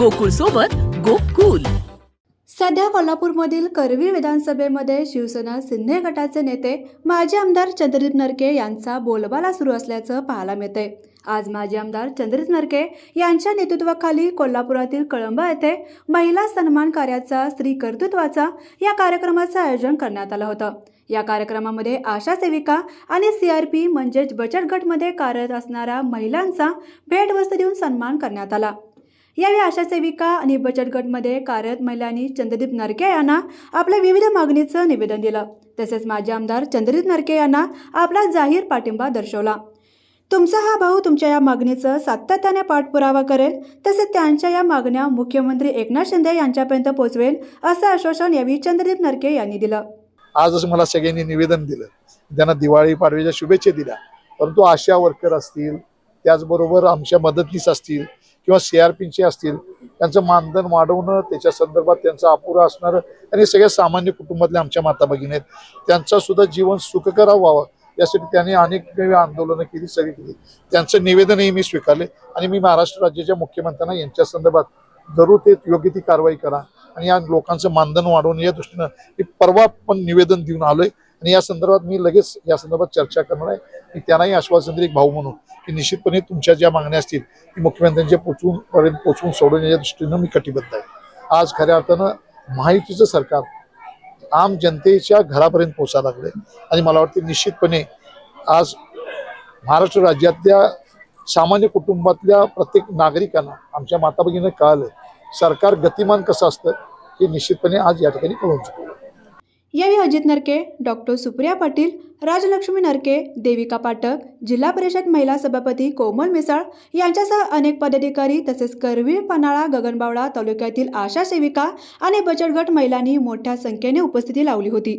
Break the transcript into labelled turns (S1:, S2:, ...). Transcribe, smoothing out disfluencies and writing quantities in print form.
S1: गोकुळ सोबत गोकुल.
S2: सध्या कोल्हापूरमधील करवीर विधानसभेमध्ये शिवसेना शिंदे गटाचे नेते माजी आमदार चंद्रदीप नरके यांचा बोलबाला सुरू असल्याचं पाहायला मिळते. आज माजी आमदार चंद्रदीप नरके यांच्या नेतृत्वाखाली कोल्हापुरातील कळंबा येथे महिला सन्मान कार्याचा स्त्री कर्तृत्वाचा या कार्यक्रमाचं आयोजन करण्यात आलं होतं. या कार्यक्रमामध्ये आशा सेविका आणि CRP म्हणजेच बचत गटमध्ये कार्यरत असणाऱ्या महिलांचा भेटवस्तू देऊन सन्मान करण्यात आला. यावेळी आशा सेविका आणि बचत गटमध्ये कार्यरत महिलांनी चंद्रदीप नरके यांना आपल्या विविध मागणीचं निवेदन दिलं. तसेच माजी आमदार चंद्रदीप नरके यांना आपला जाहीर पाठिंबा दर्शवला. तुमचा हा भाऊ तुमच्या या मागणीचं सातत्याने पाठपुरावा करेल, तसेच त्यांच्या या मागण्या मुख्यमंत्री एकनाथ शिंदे यांच्यापर्यंत पोहोचवेल असं आश्वासन यावेळी चंद्रदीप नरके यांनी दिलं.
S3: आजच मला सगळ्यांनी निवेदन दिलं, त्यांना दिवाळी पाडव्याच्या शुभेच्छा दिल्या. परंतु आशा वर्कर असतील, त्याचबरोबर आमच्या मदतनीस असतील किंवा CRPचे असतील, त्यांचं मानधन वाढवणं, त्याच्या संदर्भात त्यांचं अपुरं असणारं आणि सगळ्या सामान्य कुटुंबातल्या आमच्या माता भगिनी आहेत, त्यांचं सुद्धा जीवन सुखकर व्हावं यासाठी त्यांनी अनेक आंदोलनं केली, सगळी केली. त्यांचं निवेदनही मी स्वीकारले आणि मी महाराष्ट्र राज्याच्या मुख्यमंत्र्यांना यांच्या संदर्भात जरूर ते योग्य ती कारवाई करा आणि या लोकांचं मानधन वाढवणं या दृष्टीनं मी परवा पण निवेदन देऊन आलोय आणि या संदर्भात मी लगेच या संदर्भात चर्चा करणार आहे. मी त्यांनाही आश्वासन दिले एक भाऊ म्हणून की निश्चितपणे तुमच्या ज्या मागण्या असतील ती मुख्यमंत्र्यांच्या पोचवून सोडवण्याच्या दृष्टीनं मी कटिबद्ध आहे. आज खऱ्या अर्थानं महायुतीचं सरकार आम जनतेच्या घरापर्यंत पोहोचायला लागले आणि मला वाटतं निश्चितपणे आज महाराष्ट्र राज्यातल्या सामान्य कुटुंबातल्या प्रत्येक नागरिकांना, आमच्या माता भगिनींना कळालं सरकार गतिमान कसं असतं हे निश्चितपणे आज या ठिकाणी कळून चुकलं.
S2: यावेळी अजित नरके, डॉक्टर सुप्रिया पाटील, राजलक्ष्मी नरके, देविका पाठक, जिल्हा परिषद महिला सभापती कोमल मिसाळ यांच्यासह अनेक पदाधिकारी तसेच करवीर, पन्हाळा, गगनबावडा तालुक्यातील आशा सेविका आणि बचत गट महिलांनी मोठ्या संख्येने उपस्थिती लावली होती.